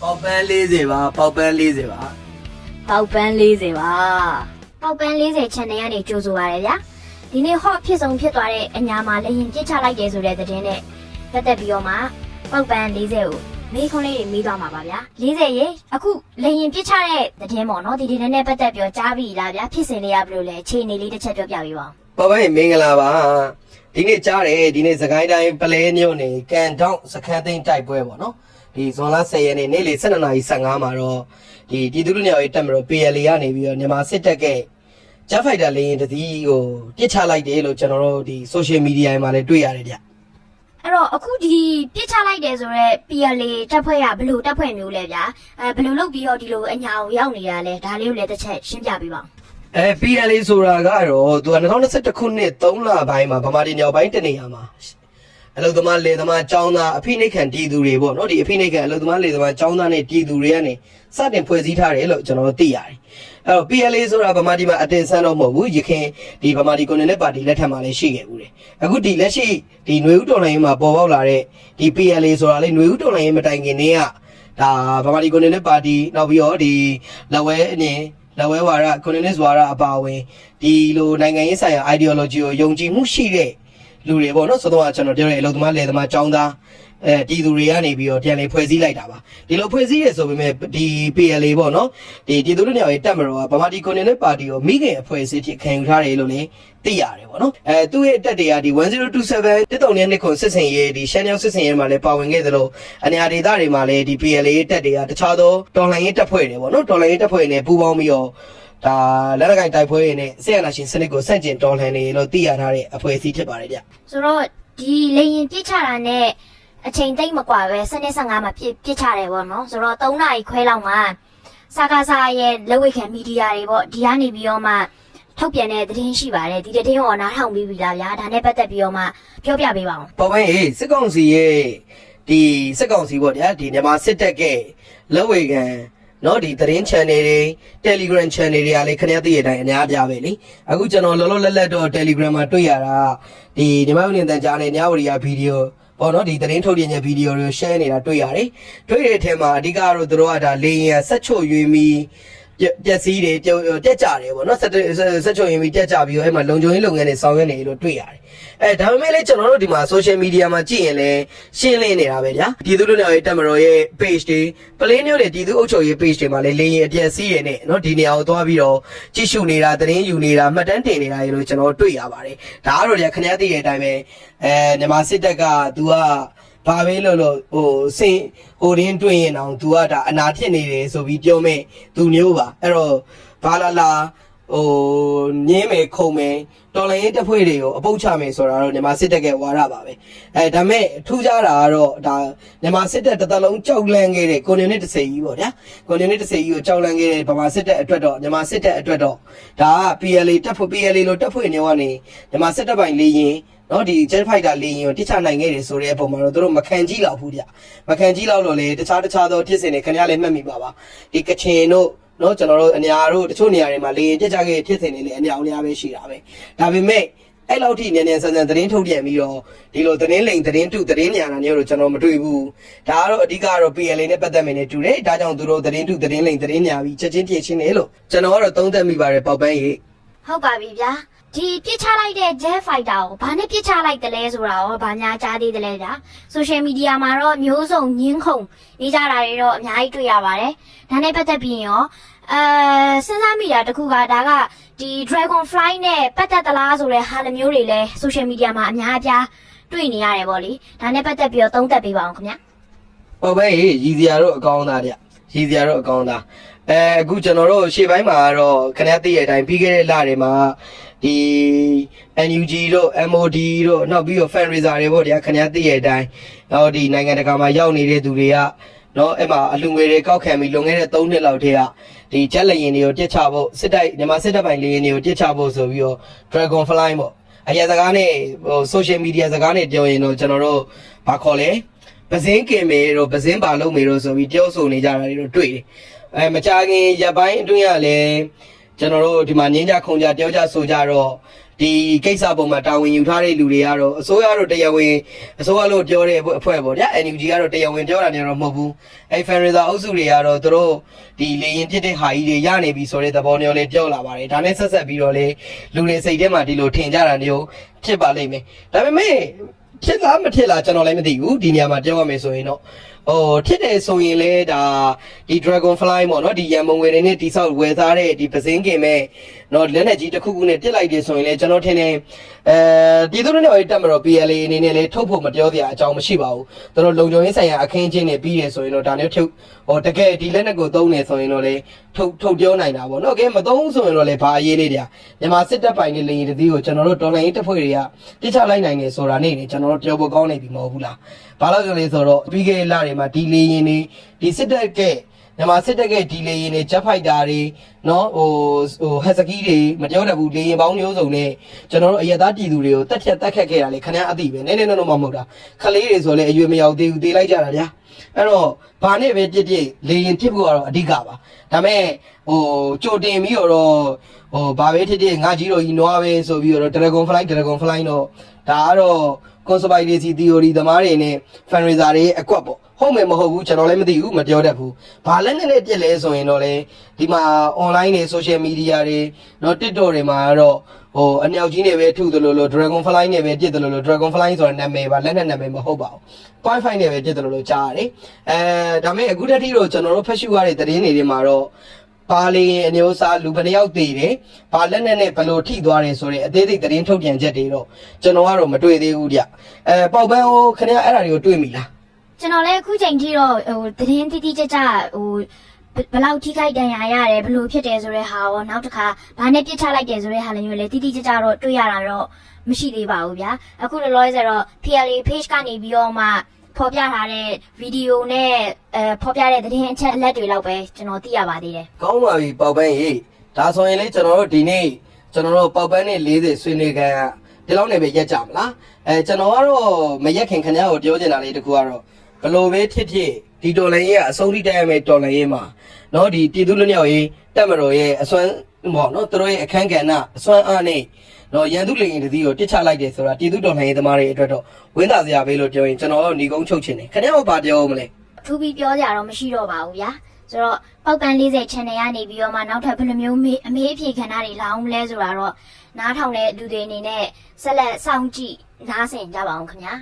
ပေါက်ပန်း40ပါပေါက်ပန်း40ပါပေါက်ပန်း40ပါပေါက်ပန်း40 channel ကနေကြိုးဆိုပါရဗျာဒီနေ့ hot ဖြစ်ဆုံးဖြစ်သွားတဲ့အညာမှာလည်းရင်ပြစ်ချလိုက်တယ်ဆိုတဲ့သတင်းနဲ့ပတ်သက်ပြီးတော့မှပေါက်ပန်း40ကိုမေးခွန်းလေးတွေမေးသွားမှာပါဗျာ40ရေအခုလည်းရင်ပြစ်ချတဲ့သတင်းပေါ့နော်ဒီသတင်းနဲ့ပတ်သက်ပြီးကြားပြီလားဗျာဖြစ်စဉ်လေးရဘလို့လဲအခြေအနေလေးတစ်ချက်ပြောပြပေးပါဦးပေါက်ပန်းမင်္ဂလာပါဒီနေ့ကြားတယ်ဒီနေ့စကိုင်းတိုင်းပလဲမြို့နယ်ကန်တောင်စခန်းသိမ်းတိုက်ပွဲပေါ့နော်ဒီဇွန်လ10ရက်နေ့နေ့လယ်12:15မှာတော့ဒီပြည်သူ့လူမျိုးရေးတပ်မတော် PLA ကနေပြီးတော့မြန်မာစစ်တပ်ကဂျက်ဖိုက်တာလေရင်တတိကိုပြစ်ချလိုက်တယ်လို့ကျွန်တော်တို့ဒီ social media မှာလည်းတွေ့ရတယ်ဗျအဲ့တော့အခုဒီပြစ်ချလိုက်တယ်ဆိုတော့ PLA တပ်ဖွဲ့ကဘယ်လိုတပ်ဖွဲ့မျိုးလဲဗျာဘယ်လိုလုပ်ပြီးတော့ဒီလိုအညာကိုရောက်နေရလဲဒါလေးကိုလည်းတစ်ချက်ရှင်းပြပေးပါဦးPLA ဆိုတာကတော့သူက2021ခုနှစ်3လပိုင်းမှာဗမာပြည်မြောက်ပိုင်းတနေရာမှာအလုသမားလေသမားចောင်းသားအဖိနှိတ်ခံတည်သူတွေပေါ့နော်ဒီအဖိနှိတ်ခံအလုသမားလေသမားចောင်းသားနဲ့တည်သူတွေကနေစတင်ဖွဲ့စည်းထားတယ်လို့ကျွန်တော်သိရတယ်အဲ့တော့ PLA ဆိုတာဗမာပြည်မှာအတင်ဆန်းတော့မဟုတ်ဘူးရခင်ဒီဗမာပြည်ကွန်မြူနစ်ပါတီလက်ထက်မှာလည်းရှိခဲ့ဘူးတယ်အခုဒီလက်ရှိဒီຫນွေဦးတော်လှန်ရေးမှာပေါ်ပေါက်လာတဲ့ဒီ PLA ဆိုတာလေຫນွေဦးတော်လှန်ရေးမတိုင်ခင်တည်းကဒါဗမာပြည်ကွန်မြူနစ်ပါတီနောက်ပြီးတော့ဒီလက်ဝဲအနေလက်ဝဲဝါဒကွန်မြူနစ်ဝါဒအပါအဝင်ဒီလိုနိုင်ငံရေးဆိုင်ရာ ideology ကိုယုံကြည်မှုရှိတဲ့လူတွေပေါ့နော်ဆိုတော့ကျွန်တော်ပြောတဲ့အလုပ်သမားလယ်သမားចောင်းသားဒီသူတွေကနေပြီးတော့ပြန်လေဖွဲ့စည်းလိုက်တာပါဒီလိုဖွဲ့စည်းရဆိုပေမဲ့ဒီ PLA ပေါ့နော်ဒီပြည်သူ့လူမျိုးရေးတပ်မတော်ကဗမာပြည်ကွန်မြူနစ်ပါတီကိုမိခင်အဖွဲ့အစည်းဖြစ်ခံယူထားတယ်လို့လည်းသိရတယ်ပေါ့နော်သူ့ရဲ့တပ်တွေကဒီ1027တစ်တုံနဲ့နှစ်ခွန်စစ်စင်ရေးဒီရှမ်းမြောက်စစ်စင်ရေးမှာလည်းပါဝင်ခဲ့သလိုအညာဒေသတွေမှာလည်းဒီ PLA တပ်တွေကတခြားသောတော်လှန်ရေးတပ်ဖွဲ့တွေပေါ့နော်တော်လှန်ရေးတပ်ဖွဲ့တွေနဲ့ပူးပေါင်းပြီးတော့ဒါလက်နက်ကိုင်တိုက်ပွဲတွေနဲ့ဆက်ရနာရှင်စနစ်ကိုဆန့်ကျင်တော်လှန်နေလို့သိရထားတဲ့အဖွဲ့အစည်းဖြစ်ပါတယ်ဗျဆိုတော့ဒီလေရင်ပြစ်ချတာနဲ့အချိန်သိမ့်မကွာပဲ15မှာပြစ်ချတယ်ပေါ့နော်ဆိုတော့3နာရီခွဲလောက်မှာစာကားစာရဲ့လက်ဝဲခံမီဒီယာတွေပေါ့ဒီကနေပြီးတော့မှထုတ်ပြန်တဲ့သတင်းရှိပါတယ်ဒီသတင်းကိုနားထောင်ပြီးပြီလားဗျာဒါနဲ့ပတ်သက်ပြီးတော့မှပြောပြပေးပါဦးပေါ်ပိုင်းစစ်ကောင်စီရဲ့ဒီစစ်ကောင်စီပေါ့ဗျာဒီမြန်မာစစ်တပ်ကလက်ဝဲခံနော်ဒီသတင်း channel တွေ Telegram channel တွေကလည်းခင်ဗျားသိတဲ့အတိုင်းအများပြပဲလေအခုကျွန်တော်လောလောလတ်လတ်တော့ Telegram မှာတွေ့ရတာဒီညီမဦးနေတန်ကြားနဲ့ညဝရီယာဗီဒီယိုပေါ့နော်ဒီသတင်းထုတ်ပြန်တဲ့ဗီဒီယိုတွေ share နေတာတွေ့ရတယ်တွေ့တဲ့အထက်မှာအဓိကတော့သူတို့ကဒါလေရင်ဆက်ချို့ရွေးပြီးပျက်စီးတယ်တက်ကြတယ်ပေါ့နော်ဆက်ချို့ရင်ပြီးတက်ကြပြီးတော့အဲ့မှာလုံခြုံရေးလုပ်ငန်းတွေဆောင်ရွက်နေလို့တွေ့ရတယ်ဒါပေမဲ့လည်းကျွန်တော်တို့ဒီမှာ social media မှာကြည့်ရင်လည်းရှင်းလင်းနေတာပဲဗျာပြည်သူ့လူမျိုးရေးတပ်မတော်ရဲ့ page တွေပလင်းမျိုးတွေပြည်သူ့အုပ်ချုပ်ရေး page တွေမှာလည်းလေရင်အပြည့်စီးရနေနော်ဒီနေရာကိုသွားပြီးတော့ကြည့်ရှုနေတာသတင်းယူနေတာမှတ်တမ်းတင်နေတာရေလို့ကျွန်တော်တွေ့ရပါတယ်ဒါကတော့လေခင်ဗျားသိတဲ့အတိုင်းပဲမြန်မာစစ်တပ်ကသူကဘာပဲလို့ဟိုစင်ဟိုရင်းတွေ့ရင်အောင် तू ကဒါအနာဖြစ်နေတယ်ဆိုပြီးပြောမဲ့သူမျိုးပါအဲ့တော့ဘာလာဟိုညင်းမယ်ခုံမယ်တော်လိုင်းရေးတပ်ဖွဲ့တွေကိုအပုတ်ချမယ်ဆိုတာတော့မြန်မာစစ်တပ်ကဝါရပါပဲဒါမဲ့ထူးခြားတာကတော့ဒါမြန်မာစစ်တပ်တစ်သက်လုံးကြောက်လန့်ခဲ့တဲ့ကွန်မြူနစ်တစ်စိကြီးပေါ့ဗျာကွန်မြူနစ်တစ်စိကြီးကိုကြောက်လန့်ခဲ့တဲ့ဗမာစစ်တပ်အတွက်တော့မြန်မာစစ်တပ်အတွက်တော့ဒါက PLA တပ်ဖွဲ့ PLA လို့တပ်ဖွဲ့နေကနေမြန်မာစစ်တပ်ပိုင်လေရင်နော်ဒီ jet fighter လေရင်ကိုတိချနိုင်ခဲ့တယ်ဆိုတဲ့အပေါ်မှာတော့တို့မခံကြည့်လောက်ဘူးဗျမခံကြည့်လောက်လို့လေတခြားသောဖြစ်စဉ်တွေခင်ဗျားလည်းမှတ်မိပါပါဒီကချင်တို့နော်ကျွန်တော်တို့အညာတို့တချို့နေရာတွေမှာလေရင်ပြစ်ကြခဲ့ဖြစ်စဉ်တွေလည်းအများအပဲရှိတာပဲဒါပေမဲ့အဲ့လောက်ထိနည်းနည်းဆန်းဆန်းသတင်းထုတ်ပြန်ပြီးတော့ဒီလိုသတင်းလိမ်သတင်းတုသတင်းညာတာမျိုးတို့ကျွန်တော်မတွေ့ဘူးဒါကတော့အဓိကတော့ PLA နဲ့ပတ်သက်မယ်နဲ့တူတယ်ဒါကြောင့်သူတို့သတင်းတုသတင်းလိမ်သတင်းညာပြီးချက်ချင်းပြည့်ချင်းတယ်လို့ကျွန်တော်ကတော့သုံးသပ်မိပါတယ်ပေါက်ပန်းကြီးဟုတ်ပါပြီဗျာဒီပြစ်ချလိုက်တဲ့ jet fighter ကိုဘာနဲ့ပြစ်ချလိုက်တယ်လဲဆိုတာရောဘာညာကြားသေးတယ်လဲဗျာ social media မှာတော့မျိုးစုံညင်းခုန်ရေးကြတာတွေတော့အများကြီးတွေ့ရပါတယ်ဒါနဲ့ပတ်သက်ပြီးရောစဉ်းစားမိတာတခုကဒါကဒီ dragonfly နဲ့ပတ်သက်သလားဆိုတဲ့ဟာလိုမျိုးတွေလဲ social media မှာအများအပြားတွေ့နေရတယ်ပေါ့လေဒါနဲ့ပတ်သက်ပြီးတော့သုံးသပ်ပေးပါအောင်ခင်ဗျာဟုတ်ပဲရည်စရာတော့အကောင်းသားဗျရည်စရာတော့အကောင်းသားအခုကျွန်တော်တို့ရှေ့ပိုင်းမှာတော့ခင်ဗျားသိတဲ့အတိုင်းပြီးခဲ့တဲ့လတွေမှာဒီ NUG တို့ MOD တို့နောက်ပြီးတော့ fundraiser တွေပေါ့ဗျာခင်ဗျားသိတဲ့အတိုင်းနောက်ဒီနိုင်ငံတကာမှာရောက်နေတဲ့သူတွေကနော်အဲ့မှာအလူငွေတွေကောက်ခံပြီးလွန်ခဲ့တဲ့3နှစ်လောက်တည်းကဒီချက်လက်ရင်တွေကိုတက်ချဖို့စစ်တိုက်မြန်မာစစ်တပ်ပိုင်လေရင်တွေကိုတက်ချဖို့ဆိုပြီးတော့ Dragonfly ပေါ့အရာစကားနဲ့ဟို social media စကားနဲ့ပြောရင်တော့ကျွန်တော်တို့ဘာခေါ်လဲပစင်းကင်မေတို့ပစင်းပါလုံးမေတို့ဆိုပြီးပြောဆိုနေကြတာတွေတော့တွေ့တယ်မကြခင်ရပ်ပိုင်းအတွင်းကလည်းကျွန်တော်တို့ဒီမှာငင်းကြခုံကြတယောက်ကြဆိုကြတော့ ဒီကိစ္စပုံမှာတာဝန်ယူထားတဲ့လူတွေကတော့အစိုးရတို့တရားဝင်အစိုးရလို့ပြောတဲ့အဖွဲ့ပေါ့ဗျာ NUG ကတော့တရားဝင်ပြောတာမျိုးတော့မဟုတ်ဘူးအဲ့ Fanreza အုပ်စုတွေကတော့သူတို့ဒီလေရင်ဖြစ်တဲ့ဟာကြီးတွေရနေပြီဆိုတဲ့သဘောမျိုးလေးပြောလာပါတယ်ဒါနဲ့ဆက်ဆက်ပြီးတော့လေလူတွေစိတ်ထဲမှာဒီလိုထင်ကြတာမျိုးဖြစ်ပါလိမ့်မယ်ဒါပေမဲ့ဖြစ်လားမဖြစ်လားကျွန်တော်လည်းမသိဘူးဒီနေရာမှာပြောရမယ်ဆိုရင်တော့ဖြစ်တယ်ဆိုရင်လေဒါဒီ Dragonfly ပေါ့နော်ဒီရန်ပုံငွေတွေနဲ့တိဆောက်ဝယ်သားတဲ့ဒီပစင်းကင်မဲ့နော်လက်နဲ့ကြီးတစ်ခုခုနဲ့တစ်လိုက်တယ်ဆိုရင်လေကျွန်တော်ထင်တယ်ပြည်သူ့နဲ့တက်မတော် PLA အနေနဲ့လေထုတ်ဖို့မပြောစရာအကြောင်းမရှိပါဘူးသူတို့လုံခြုံရေးဆိုင်ရာအခင်းချင်းတွေပြီးတယ်ဆိုရင်တော့ဒါမျိုးထုတ်တကယ်ဒီလက်နဲ့ကိုသုံးနေဆိုရင်တော့လေထုတ်ပြောနိုင်တာပေါ့နော်ကဲမသုံးဆိုရင်တော့လေဘာအရေးလေးတရားမြန်မာစစ်တပ်ပိုင်တဲ့လေရင်တည်းကိုကျွန်တော်တို့တော်လိုင်းရေးတပ်ဖွဲ့တွေကတိကျလိုက်နိုင်နေဆိုတာနေကျွန်တော်တို့ပြောဖို့ကောင်းနေပြီမဟုတ်ဘူးလားဘာလို့ဆိုလဲဆိုတော့ပြီးခဲ့တဲ့လတွေမှာဒီလေရင်တွေဒီစစ်တပ်ကမြန်မာစစ်တပ်ကဒီလေရင်တွေဂျက်ဖိုက်တာတွေနော်ဟိုဟက်စကီးတွေမပြောတတ်ဘူးလေရင်ပေါင်းမျိုးစုံနဲ့ကျွန်တော်တို့အရသားပြည်သူတွေကိုတက်ဖြတ်တက်ခတ်ခဲ့တာလေခဏအသိပဲနည်းနည်းတော့မဟုတ်တာခလေးတွေဆိုလဲအရွယ်မရောက်သေးဘူးတေးလိုက်ကြတာဗျာအဲ့တော့ဘာနဲ့ပဲပြစ်လေရင်ဖြစ်ဖို့ကတော့အဓိကပါဒါမဲ့ကြိုတင်ပြီးတော့ဘာပဲဖြစ်ငါကြီးတော်ကြီးနွားပဲဆိုပြီးတော့ Dragonfly တော့ဒါကတော့ conspiracy theory သမားတွေနဲ့ Fanreza တွေအကွက်ပေါ့ဟုတ်မယ်မဟုတ်ဘူးကျွန်တော်လည်းမသိဘူးမပြောတတ်ဘူးဘာလက်နဲ့ပြစ်လဲဆိုရင်တော့လေဒီမှာ online တွေ social media တွေနော် TikTok တွေမှာတော့အမြောက်ကြီးနဲ့ပဲထုသလိုလို Dragonfly နဲ့ပဲပြစ်သလိုလို Dragonfly ဆိုတာနာမည်ပါလက်နဲ့နာမည်မဟုတ်ပါဘူး point 5နဲ့ပဲပြစ်သလိုလိုကြားရတယ်ဒါပေမဲ့အခုတည်းကကျွန်တော်တို့ဖတ်ရှုရတဲ့သတင်းတွေမှာတော့ပါလီအမျိုးသားလူဘယ်နှယောက်တည်တယ်။ဘာလက်နဲ့ဘယ်လိုထိသွားတယ်ဆိုတဲ့အသေးစိတ်သတင်းထုတ်ပြန်ချက်တွေတော့ကျွန်တော်ကတော့မတွေ့သေးဘူးဗျ။ပေါက်ပန်းဟိုခင်ဗျားအဲ့ဒါတွေကိုတွေ့မိလား။ ကျွန်တော်လည်းအခုချိန်ထိတော့သတင်းတိတိကျကျဘယ်လောက်ထိခိုက်ဒဏ်ရာရတယ်ဘယ်လိုဖြစ်တယ်ဆိုတဲ့ဟာရောနောက်တစ်ခါဘာနဲ့ပြစ်ချလိုက်တယ်ဆိုတဲ့ဟာလည်းမျိုးလေတိတိကျကျတော့တွေ့ရတာတော့မရှိသေးပါဘူးဗျာအခုလောလောဆယ်တော့ PLA page ကနေပြီးတော့မှဖော်ပြထားတဲ့ဗီဒီယိုနဲ့ဖော်ပြတဲ့သတင်းအချက်အလက်တွေလောက်ပဲကျွန်တော်သိရပါသေးတယ်။ကောင်းပါပြီပေါက်ပန်းရေးဒါဆိုရင်လေကျွန်တော်တို့ဒီနေ့ကျွန်တော်တို့ပေါက်ပန်းနဲ့40ဆွေးနွေးကန်ဒီလောက်နဲ့ပဲရက်ကြမလား။ကျွန်တော်ကတော့မရက်ခင်ခင်ဗျားကိုပြောချင်တာလေးတခုကတော့ဘလို့ပဲဖြစ်ဒီတော်လိုင်းရေးကအဆုံးထိတက်ရမယ်တော်လိုင်းရေးမှာနော်ဒီပြည်သူလူမျိုးရေးတက်မတော်ရဲ့အစွမ်းပေါ့နော်သူတို့ရဲ့အခန်းကဏ္ဍအစွမ်းအားနဲ့နော်ရန်သူလေရင်တည်းကိုတစ်ချလိုက်တယ်ဆိုတာပြည်သူတော်လှန်ရေးသမားတွေအတွက်တော့ဝင်းသာစရာပဲလို့ပြောရင်ကျွန်တော်တို့ညီကုန်းချုပ်ချင်တယ်ခင်ဗျားတို့ဘာပြောမလဲထူပြီးပြောကြတော့မရှိတော့ပါဘူးဗျာဆိုတော့ပေါက်ပန်း40 channel ကနေပြီးတော့မှနောက်ထပ်ဘယ်လိုမျိုးအမေးအဖြေခဏတွေလာအောင်လဲဆိုတာတော့နားထောင်တဲ့လူတွေအနေနဲ့ဆက်လက်စောင့်ကြည့်နားဆင်ကြပါအောင်ခင်ဗျာ